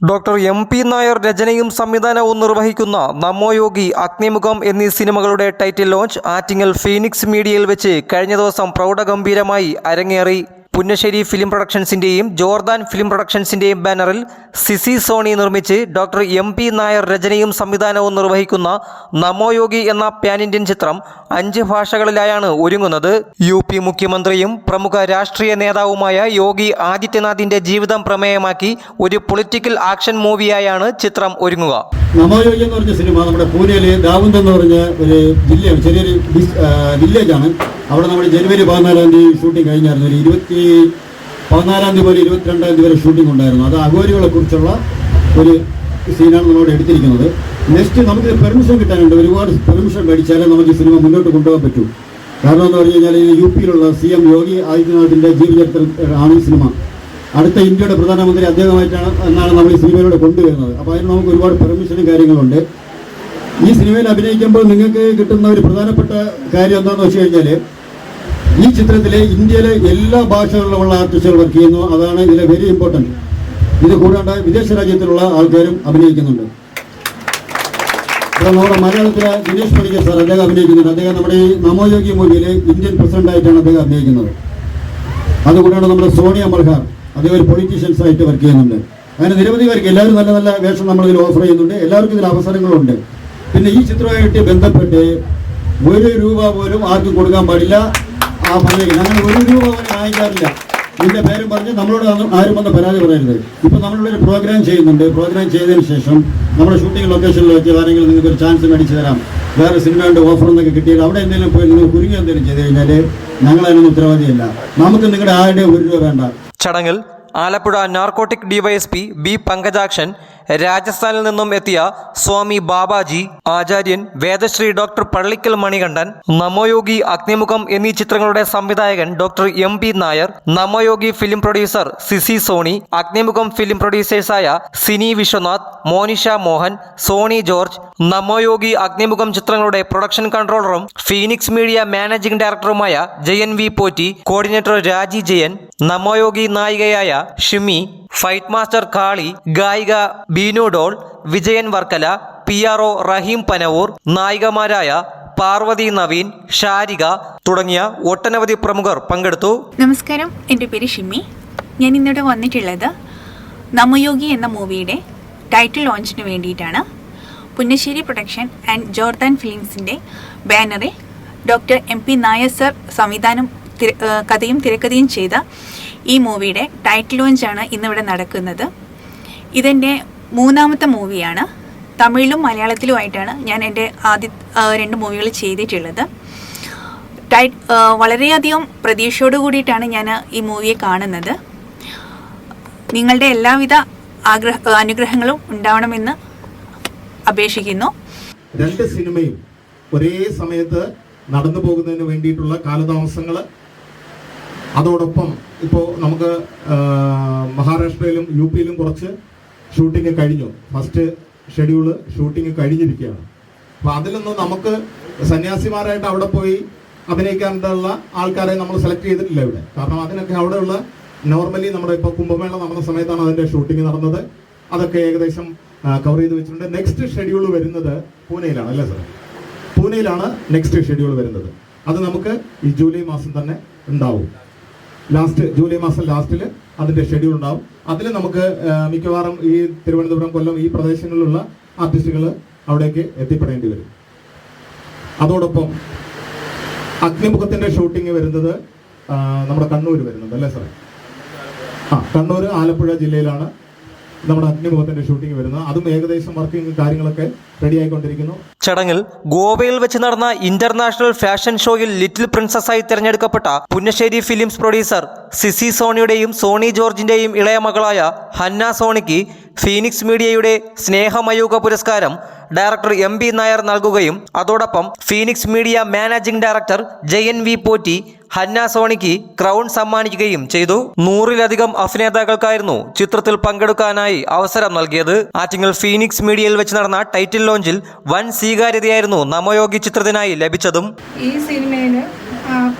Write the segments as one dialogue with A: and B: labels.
A: Doctor M P. Nair രചനയും സംവിധാനവും നിർവഹിക്കുന്ന നമ്മോയോഗി, അഗ്നിമുഖം എന്നീ സിനിമകളുടെ ടൈറ്റിൽ ലോഞ്ച് ആറ്റിങ്ങൽ ഫീനിക്സ് മീഡിയയിൽ വെച്ച് കഴിഞ്ഞ ദിവസം പ്രൗഢഗംഭീരമായി അരങ്ങേറി. പുന്നശ്ശേരി ഫിലിം പ്രൊഡക്ഷൻസിൻ്റെയും ജോർദാൻ ഫിലിം പ്രൊഡക്ഷൻസിൻ്റെയും ബാനറിൽ സിസി സോണി നിർമ്മിച്ച് ഡോക്ടർ എം.പി. നായർ രചനയും സംവിധാനവും നിർവഹിക്കുന്ന നമ്മോയോഗി എന്ന പാൻ ഇന്ത്യൻ ചിത്രം 5 ഭാഷകളിലായാണ് ഒരുങ്ങുന്നത്. യു.പി. മുഖ്യമന്ത്രിയും പ്രമുഖ രാഷ്ട്രീയ നേതാവുമായ യോഗി ആദിത്യനാഥിൻ്റെ ജീവിതം പ്രമേയമാക്കി ഒരു പൊളിറ്റിക്കൽ ആക്ഷൻ മൂവിയായാണ് ചിത്രം ഒരുങ്ങുക.
B: നമ്മോയോഗി എന്ന് പറഞ്ഞ സിനിമ നമ്മുടെ പൂനെയിലെ ദാവുന്ദ് എന്ന് പറഞ്ഞ ഒരു ജില്ലയാണ്, ചെറിയൊരു വില്ലേജാണ്. അവിടെ നമ്മൾ ജനുവരി 14-ാം തീയതി ഷൂട്ടിംഗ് കഴിഞ്ഞായിരുന്നു. ഒരു 14-ാം തീയതി മുതൽ 22-ാം തീയതി വരെ ഷൂട്ടിംഗ് ഉണ്ടായിരുന്നു. അത് അഘോരികളെ കുറിച്ചുള്ള ഒരു സീനാണ് നമ്മളോട് എടുത്തിരിക്കുന്നത്. നെക്സ്റ്റ് നമുക്ക് പെർമിഷൻ കിട്ടാനുണ്ട്. ഒരുപാട് പെർമിഷൻ മേടിച്ചാലേ നമുക്ക് ഈ സിനിമ മുന്നോട്ട് കൊണ്ടുപോകാൻ പറ്റൂ. കാരണം എന്ന് പറഞ്ഞു കഴിഞ്ഞാൽ യു.പിയിലുള്ള CM യോഗി ആദിത്യനാഥിൻ്റെ ജീവചരിത്രം ആണ് ഈ സിനിമ. അടുത്ത ഇന്ത്യയുടെ പ്രധാനമന്ത്രി അദ്ദേഹമായിട്ടാണ് എന്നാണ് നമ്മൾ ഈ സിനിമയിലൂടെ കൊണ്ടുവരുന്നത്. അപ്പോൾ അതിന് നമുക്ക് ഒരുപാട് പെർമിഷനും കാര്യങ്ങളുണ്ട്. ഈ സിനിമയിൽ അഭിനയിക്കുമ്പോൾ നിങ്ങൾക്ക് കിട്ടുന്ന ഒരു പ്രധാനപ്പെട്ട കാര്യം എന്താണെന്ന് വെച്ച് കഴിഞ്ഞാൽ ഈ ചിത്രത്തിലെ ഇന്ത്യയിലെ എല്ലാ ഭാഷകളിലുമുള്ള ആർട്ടിസ്റ്റുകൾ വർക്ക് ചെയ്യുന്നു. അതാണ് ഇതിലെ വെരി ഇമ്പോർട്ടൻറ്റ്. ഇത് കൂടാണ്ട് വിദേശ രാജ്യത്തിലുള്ള ആൾക്കാരും അഭിനയിക്കുന്നുണ്ട്. ഇപ്പോൾ നമ്മുടെ മലയാളത്തിലെ ദിനേശ് പണിക്കർ സാർ അദ്ദേഹം അഭിനയിക്കുന്നുണ്ട്. അദ്ദേഹം നമ്മുടെ ഈ നമ്മോയോഗി മൂവിയിൽ ഇന്ത്യൻ പ്രസിഡന്റായിട്ടാണ് അദ്ദേഹം അഭിനയിക്കുന്നത്. അതുകൂടാണ്ട് നമ്മുടെ സോണിയ മൽഹാർ അദ്ദേഹം ഒരു പൊളിറ്റീഷ്യൻസ് ആയിട്ട് വർക്ക് ചെയ്യുന്നുണ്ട്. അങ്ങനെ നിരവധി പേർക്ക് എല്ലാവരും നല്ല നല്ല വേഷം നമ്മളിതിൽ ഓഫർ ചെയ്യുന്നുണ്ട്. എല്ലാവർക്കും ഇതിൽ അവസരങ്ങളുണ്ട്. പിന്നെ ഈ ചിത്രമായിട്ട് ബന്ധപ്പെട്ട് 1 രൂപ പോലും ആർക്കും കൊടുക്കാൻ പാടില്ല. ആ പറഞ്ഞേക്കും ഞങ്ങൾ 1 രൂപ പോലും വാങ്ങിക്കാറില്ല. ഇതിൻ്റെ പേരും പറഞ്ഞ് നമ്മളോട് ആരും വന്ന് പരാതി പറയരുത്. ഇപ്പം നമ്മളുള്ളൊരു പ്രോഗ്രാം ചെയ്യുന്നുണ്ട്. പ്രോഗ്രാം ചെയ്തതിന് ശേഷം നമ്മുടെ ഷൂട്ടിംഗ് ലൊക്കേഷനിൽ വെച്ച് ആരെങ്കിലും നിങ്ങൾക്ക് ഒരു ചാൻസ് മേടിച്ച് തരാം, വേറെ സിനിമയുടെ ഓഫർ എന്നൊക്കെ കിട്ടിയാൽ അവിടെ എന്തെങ്കിലും പോയി നിങ്ങൾ കുരുങ്ങി എന്തെങ്കിലും ചെയ്ത് കഴിഞ്ഞാൽ ഞങ്ങളതിനൊന്നും ഉത്തരവാദിയല്ല. നമുക്ക് നിങ്ങളുടെ ആരുടെ 1 രൂപ വേണ്ട.
A: ചടങ്ങിൽ Alappuzha narcotic DYSP B Pankajakshan, രാജസ്ഥാനിൽ നിന്നും എത്തിയ സ്വാമി ബാബാജി ആചാര്യൻ, വേദശ്രീ ഡോക്ടർ പള്ളിക്കൽ മണികണ്ഠൻ, നമ്മോയോഗി, അഗ്നിമുഖം എന്നീ ചിത്രങ്ങളുടെ സംവിധായകൻ doctor M P. Nair, Nammoyogi film producer Sisi Sony, Agnimukham film പ്രൊഡ്യൂസേഴ്സായ സിനി വിശ്വനാഥ്, മോനിഷ മോഹൻ, സോണി ജോർജ്, നമ്മോയോഗി, അഗ്നിമുഖം ചിത്രങ്ങളുടെ പ്രൊഡക്ഷൻ കൺട്രോളറും ഫീനിക്സ് മീഡിയ മാനേജിംഗ് ഡയറക്ടറുമായ ജയൻ വി പോറ്റി, കോർഡിനേറ്റർ രാജി ജയൻ, നമ്മോയോഗി നായികയായ ഷിമി, ഫൈറ്റ് മാസ്റ്റർ കാളി, ഗായിക ബീനു ഡോൾ, വിജയൻ വർക്കല, PRO റഹീം പനവൂർ, നായികമാരായ പാർവതി നവീൻ, ഷാരിക തുടങ്ങിയ ഒട്ടനവധി പ്രമുഖർ പങ്കെടുത്തു.
C: നമസ്കാരം, എൻ്റെ പേര് ഷിമി. ഞാൻ ഇന്നിവിടെ വന്നിട്ടുള്ളത് നമ്മോയോഗി എന്ന മൂവിയുടെ ടൈറ്റിൽ ലോഞ്ചിന് വേണ്ടിയിട്ടാണ്. പുന്നശ്ശേരി പ്രൊഡക്ഷൻ ആൻഡ് ജോർദാൻ ഫിലിംസിൻ്റെ ബാനറിൽ ഡോക്ടർ എം.പി. നായർ സർ സംവിധാനം, കഥയും തിരക്കഥയും ചെയ്ത ഈ മൂവിയുടെ ടൈറ്റിൽ ലോഞ്ചാണ് ഇന്നിവിടെ നടക്കുന്നത്. ഇതെൻ്റെ 3ാമത്തെ മൂവിയാണ്. തമിഴിലും മലയാളത്തിലുമായിട്ടാണ് ഞാൻ എൻ്റെ ആദ്യ 2 മൂവികൾ ചെയ്തിട്ടുള്ളത്. വളരെയധികം പ്രതീക്ഷയോട് കൂടിയിട്ടാണ് ഞാൻ ഈ മൂവിയെ കാണുന്നത്. നിങ്ങളുടെ എല്ലാവിധ അനുഗ്രഹങ്ങളും ഉണ്ടാവണമെന്ന് അപേക്ഷിക്കുന്നു.
D: 2 സിനിമയും ഒരേ സമയത്ത് നടന്നു പോകുന്നതിന് വേണ്ടിയിട്ടുള്ള കാലതാമസങ്ങൾ, അതോടൊപ്പം ഇപ്പോൾ നമുക്ക് മഹാരാഷ്ട്രയിലും യു.പിയിലും കുറച്ച് ഷൂട്ടിംഗ് കഴിഞ്ഞു. ഫസ്റ്റ് ഷെഡ്യൂള് ഷൂട്ടിംഗ് കഴിഞ്ഞിരിക്കുകയാണ്. അപ്പോൾ അതിലൊന്നും നമുക്ക് സന്യാസിമാരായിട്ട് അവിടെ പോയി അഭിനയിക്കാനുള്ള ആൾക്കാരെ നമ്മൾ സെലക്ട് ചെയ്തിട്ടില്ല ഇവിടെ. കാരണം അതിനൊക്കെ അവിടെയുള്ള നോർമലി നമ്മുടെ ഇപ്പോൾ കുംഭമേള നടന്ന സമയത്താണ് അതിൻ്റെ ഷൂട്ടിംഗ് നടന്നത്. അതൊക്കെ ഏകദേശം കവർ ചെയ്ത് വെച്ചിട്ടുണ്ട്. നെക്സ്റ്റ് ഷെഡ്യൂൾ വരുന്നത് പൂനെയിലാണ്, അല്ലേ സാർ? പൂനെയിലാണ് നെക്സ്റ്റ് ഷെഡ്യൂൾ വരുന്നത്. അത് നമുക്ക് ഈ ജൂലൈ മാസം തന്നെ ഉണ്ടാവും. ജൂലൈ മാസം ലാസ്റ്റിൽ അതിൻ്റെ ഷെഡ്യൂൾ ഉണ്ടാവും. അതിൽ നമുക്ക് മിക്കവാറും ഈ തിരുവനന്തപുരം, കൊല്ലം ഈ പ്രദേശങ്ങളിലുള്ള ആർട്ടിസ്റ്റുകൾ അവിടേക്ക് എത്തിപ്പെടേണ്ടി വരും. അതോടൊപ്പം അഗ്നിമുഖത്തിൻ്റെ ഷൂട്ടിംഗ് വരുന്നത് നമ്മുടെ കണ്ണൂർ വരുന്നുണ്ട്, അല്ലേ സാറേ? കണ്ണൂർ, ആലപ്പുഴ ജില്ലയിലാണ് നമ്മുടെ അഗ്നിമുഖത്തിന്റെ ഷൂട്ടിംഗ് വരുന്നത്. അതും ഏകദേശം വർക്കിംഗ് കാര്യങ്ങളൊക്കെ റെഡി ആയിക്കൊണ്ടിരിക്കുന്നു.
A: ചടങ്ങിൽ ഗോവയിൽ വെച്ച് നടന്ന ഇന്റർനാഷണൽ ഫാഷൻ ഷോയിൽ ലിറ്റിൽ പ്രിൻസസായി തിരഞ്ഞെടുക്കപ്പെട്ട Punnassery films producer CC സോണിയുടെയും Sony ജോർജിന്റെയും ഇളയ മകളായ ഹന്ന സോണിക്ക് ഫീനിക്സ് മീഡിയയുടെ സ്നേഹമയൂഖ പുരസ്കാരം ഡയറക്ടർ എം.പി. നായർ നൽകുകയും അതോടൊപ്പം Phoenix media managing director Jayan V Potti Hanna സോണിക്ക് ക്രൗൺ സമ്മാനിക്കുകയും ചെയ്തു. 100-ലധികം അഭിനേതാക്കൾക്കായിരുന്നു ചിത്രത്തിൽ പങ്കെടുക്കാനായി അവസരം നൽകിയത്. ആറ്റിങ്ങൽ ഫീനിക്സ് മീഡിയയിൽ വെച്ച് നടന്ന ടൈറ്റിൽ ലോഞ്ചിൽ വൻ സ്വീകാര്യതയായിരുന്നു നമ്മോയോഗി ചിത്രത്തിനായി ലഭിച്ചതും.
E: ഈ സിനിമയിൽ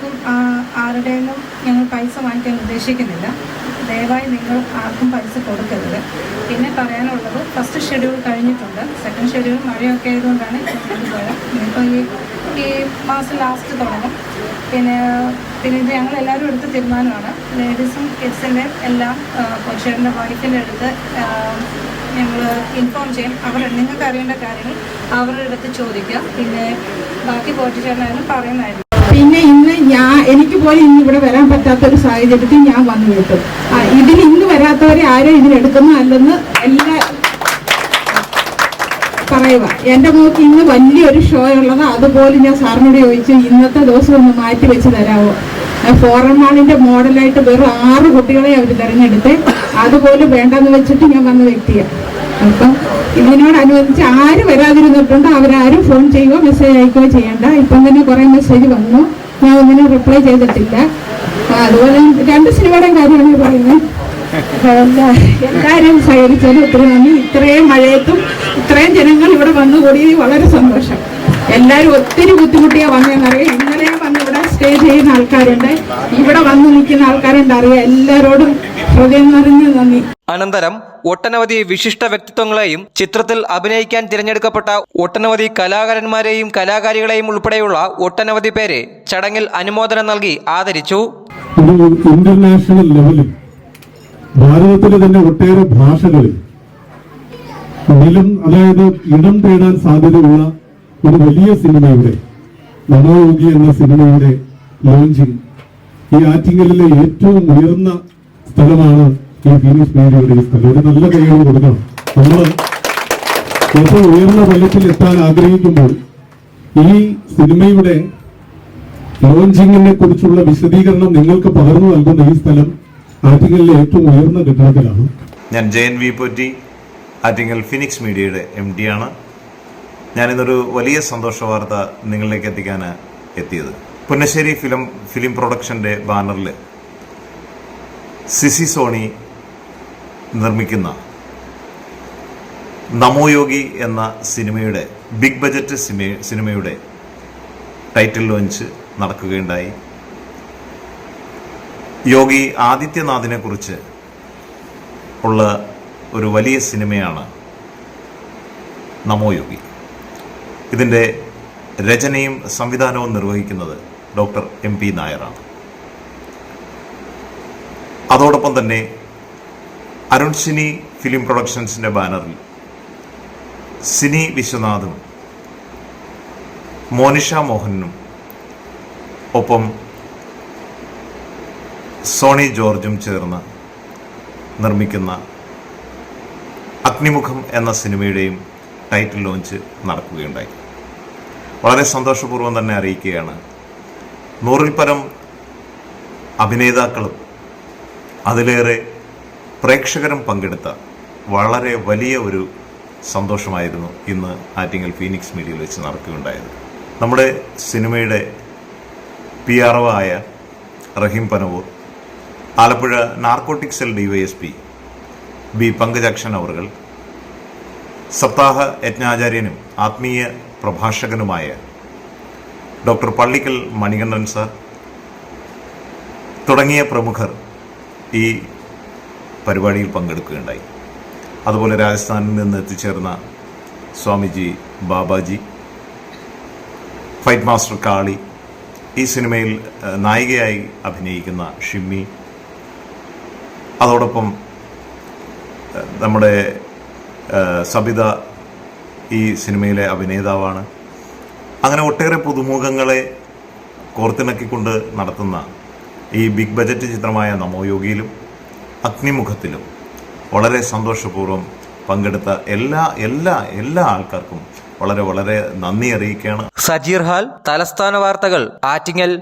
E: ആരുടെയും ഞങ്ങൾ പൈസ വാങ്ങിക്കാൻ ഉദ്ദേശിക്കുന്നില്ല. ദയവായി നിങ്ങൾ ആർക്കും പൈസ കൊടുക്കരുത്. പിന്നെ പറയാനുള്ളത്, ഫസ്റ്റ് ഷെഡ്യൂൾ കഴിഞ്ഞിട്ടുണ്ട്. സെക്കൻഡ് ഷെഡ്യൂൾ മഴയൊക്കെ ആയതുകൊണ്ടാണ് പോയത്. ഇനിയിപ്പോൾ ഈ മാസം ലാസ്റ്റ് തുടങ്ങും. പിന്നെ ഇത് ഞങ്ങളെല്ലാവരും എടുത്ത തീരുമാനമാണ്. ലേഡീസും കിഡ്സിൻ്റെ എല്ലാം ചേട്ടൻ്റെ വൈഫിൻ്റെ അടുത്ത് ഞങ്ങൾ ഇൻഫോം ചെയ്യും. നിങ്ങൾക്ക് അറിയേണ്ട കാര്യങ്ങൾ അവരുടെ അടുത്ത് ചോദിക്കുക. പിന്നെ ബാക്കി പോറ്റിച്ചേട്ടനായാലും പറയുന്നതായിരുന്നു.
F: പിന്നെ ഇന്ന് എനിക്ക് പോലും ഇന്ന് ഇവിടെ വരാൻ പറ്റാത്തൊരു സാഹചര്യത്തിൽ ഞാൻ വന്നു വിട്ടു. ഇതിൽ ഇന്ന് വരാത്തവരെ ആരും ഇതിനെടുക്കുന്ന അല്ലെന്ന് എല്ലാ പറയുക. എൻ്റെ മോക്ക് ഇന്ന് വലിയൊരു ഷോ ഉള്ളത്, അതുപോലെ ഞാൻ സാറിനോട് ചോദിച്ചു ഇന്നത്തെ ദിവസം ഒന്ന് മാറ്റി വെച്ച് തരാമോ. ഫോറൻ മാളിൻ്റെ മോഡലായിട്ട് വെറും 6 കുട്ടികളെ അവർ തിരഞ്ഞെടുത്ത്, അതുപോലെ വേണ്ടെന്ന് വെച്ചിട്ട് ഞാൻ വന്ന വ്യക്തിയാണ്. അപ്പം ഇതിനോടനുബന്ധിച്ച് ആര് വരാതിരുന്നിട്ടുണ്ടോ അവരാരും ഫോൺ ചെയ്യുകയോ മെസ്സേജ് അയക്കുകയോ ചെയ്യേണ്ട. ഇപ്പം തന്നെ കുറേ മെസ്സേജ് വന്നു, ഞാൻ ഒന്നിനും റിപ്ലൈ ചെയ്തിട്ടില്ല. അതുപോലെ 2 സിനിമയുടെയും കാര്യമാണ് പറയുന്നത്. എല്ലാവരും സഹകരിച്ചാലും ഒത്തിരി നന്ദി. ഇത്രയും മഴയത്തും ഇത്രയും ജനങ്ങൾ ഇവിടെ വന്നുകൂടി വളരെ സന്തോഷം. എല്ലാവരും ഒത്തിരി ബുദ്ധിമുട്ടിയാണ് വന്നതെന്നറിയാം. ഇന്നലെ വന്ന് ഇവിടെ സ്റ്റേ ചെയ്യുന്ന ആൾക്കാരുണ്ട്, ഇവിടെ വന്ന് നിൽക്കുന്ന ആൾക്കാരുണ്ട്, അറിയാം. എല്ലാവരോടും ഹൃദയം നിറഞ്ഞ നന്ദി.
A: അനന്തരം ഒട്ടനവധി വിശിഷ്ട വ്യക്തിത്വങ്ങളെയും ചിത്രത്തിൽ അഭിനയിക്കാൻ തിരഞ്ഞെടുക്കപ്പെട്ട ഒട്ടനവധി കലാകാരന്മാരെയും കലാകാരികളെയും ഉൾപ്പെടെയുള്ള ഒട്ടനവധി പേരെ ചടങ്ങിൽ അനുമോദനം നൽകി ആദരിച്ചു.
G: ഒരു ഇന്റർനാഷണൽ ലെവലിൽ ഭാരതത്തിലെ തന്നെ ഒട്ടേറെ ഭാഷകളിൽ ഇടം തേടാൻ സാധ്യതയുള്ള ഒരു വലിയ സിനിമയുടെ നമോയോഗി എന്ന സിനിമയുടെ ലോഞ്ചിങ് ഈ ആറ്റിങ്ങലിലെ ഏറ്റവും ഉയർന്ന സ്ഥലമാണ് ഈ ഫീനിക്സ് മീഡിയയുടെ ഈ സ്ഥലം. ഒരു നല്ല കൈകൾ കൊടുക്കണം. നമ്മൾ ഏറ്റവും ഉയർന്ന തലത്തിൽ എത്താൻ ആഗ്രഹിക്കുമ്പോൾ ഈ സിനിമയുടെ ലോഞ്ചിങ്ങിനെ കുറിച്ചുള്ള വിശദീകരണം നിങ്ങൾക്ക് പകർന്നു നൽകുന്ന ഈ സ്ഥലം ആറ്റിങ്ങലിലെ ഏറ്റവും ഉയർന്ന കെട്ടിടത്തിലാണ്.
H: ഞാൻ ജയൻ വി പോറ്റി, ആറ്റിങ്ങൽ ഫിനിക്സ് മീഡിയയുടെ MD ആണ്. ഞാനിന്നൊരു വലിയ സന്തോഷ വാർത്ത നിങ്ങളിലേക്ക് എത്തിക്കാൻ എത്തിയത്. പുന്നശ്ശേരി ഫിലിം പ്രൊഡക്ഷൻ്റെ ബാനറിൽ സിസി സോണി നിർമ്മിക്കുന്ന നമോയോഗി എന്ന സിനിമയുടെ ബിഗ് ബജറ്റ് സിനിമയുടെ ടൈറ്റിൽ ലോഞ്ച് നടക്കുകയുണ്ടായി. യോഗി ആദിത്യനാഥിനെ കുറിച്ച് ഉള്ള ഒരു വലിയ സിനിമയാണ് നമോയോഗി. ഇതിൻ്റെ രചനയും സംവിധാനവും നിർവഹിക്കുന്നത് ഡോക്ടർ MP നായരാണ്. അതോടൊപ്പം തന്നെ അരുൺ സിനി ഫിലിം പ്രൊഡക്ഷൻസിൻ്റെ ബാനറിൽ സിനി വിശ്വനാഥും മോനിഷ മോഹനും ഒപ്പം സോണി ജോർജും ചേർന്ന് നിർമ്മിക്കുന്ന അഗ്നിമുഖം എന്ന സിനിമയുടെയും ടൈറ്റിൽ ലോഞ്ച് നടക്കുകയുണ്ടായി. വളരെ സന്തോഷപൂർവ്വം തന്നെ അറിയിക്കുകയാണ്, 100-ൽ പരം അഭിനേതാക്കളും അതിലേറെ പ്രേക്ഷകരും പങ്കെടുത്ത വളരെ വലിയ ഒരു സന്തോഷമായിരുന്നു ഇന്ന് ആറ്റിങ്ങൽ ഫീനിക്സ് മീഡിയയിൽ വെച്ച് നടക്കുകയുണ്ടായത്. നമ്മുടെ സിനിമയുടെ PRO ആയ Rahim Panavoor, Alappuzha narcotic cell DYSP B Pankajakshan അവർകൾ, സപ്താഹ യജ്ഞാചാര്യനും ആത്മീയ പ്രഭാഷകനുമായ ഡോക്ടർ പള്ളിക്കൽ മണികണ്ഠൻ സാർ തുടങ്ങിയ പ്രമുഖർ ഈ പരിപാടിയിൽ പങ്കെടുക്കുകയുണ്ടായി. അതുപോലെ രാജസ്ഥാനിൽ നിന്ന് എത്തിച്ചേർന്ന സ്വാമിജി ബാബാജി, ഫൈറ്റ് മാസ്റ്റർ കാളി, ഈ സിനിമയിൽ നായികയായി അഭിനയിക്കുന്ന ഷിമ്മി, അതോടൊപ്പം നമ്മുടെ സബിത ഈ സിനിമയിലെ അഭിനേതാവാണ്. അങ്ങനെ ഒട്ടേറെ പുതുമുഖങ്ങളെ കോർത്തിണക്കിക്കൊണ്ട് നടത്തുന്ന ഈ ബിഗ് ബജറ്റ് ചിത്രമായ നമോയോഗിയിലും അഗ്നിമുഖത്തിലും വളരെ സന്തോഷപൂർവ്വം പങ്കെടുത്ത എല്ലാ ആൾക്കാർക്കും വളരെ നന്ദി അറിയിക്കുകയാണ്.
A: സജീർ ഹാൽ, തലസ്ഥാന വാർത്തകൾ, ആറ്റിങ്ങൽ.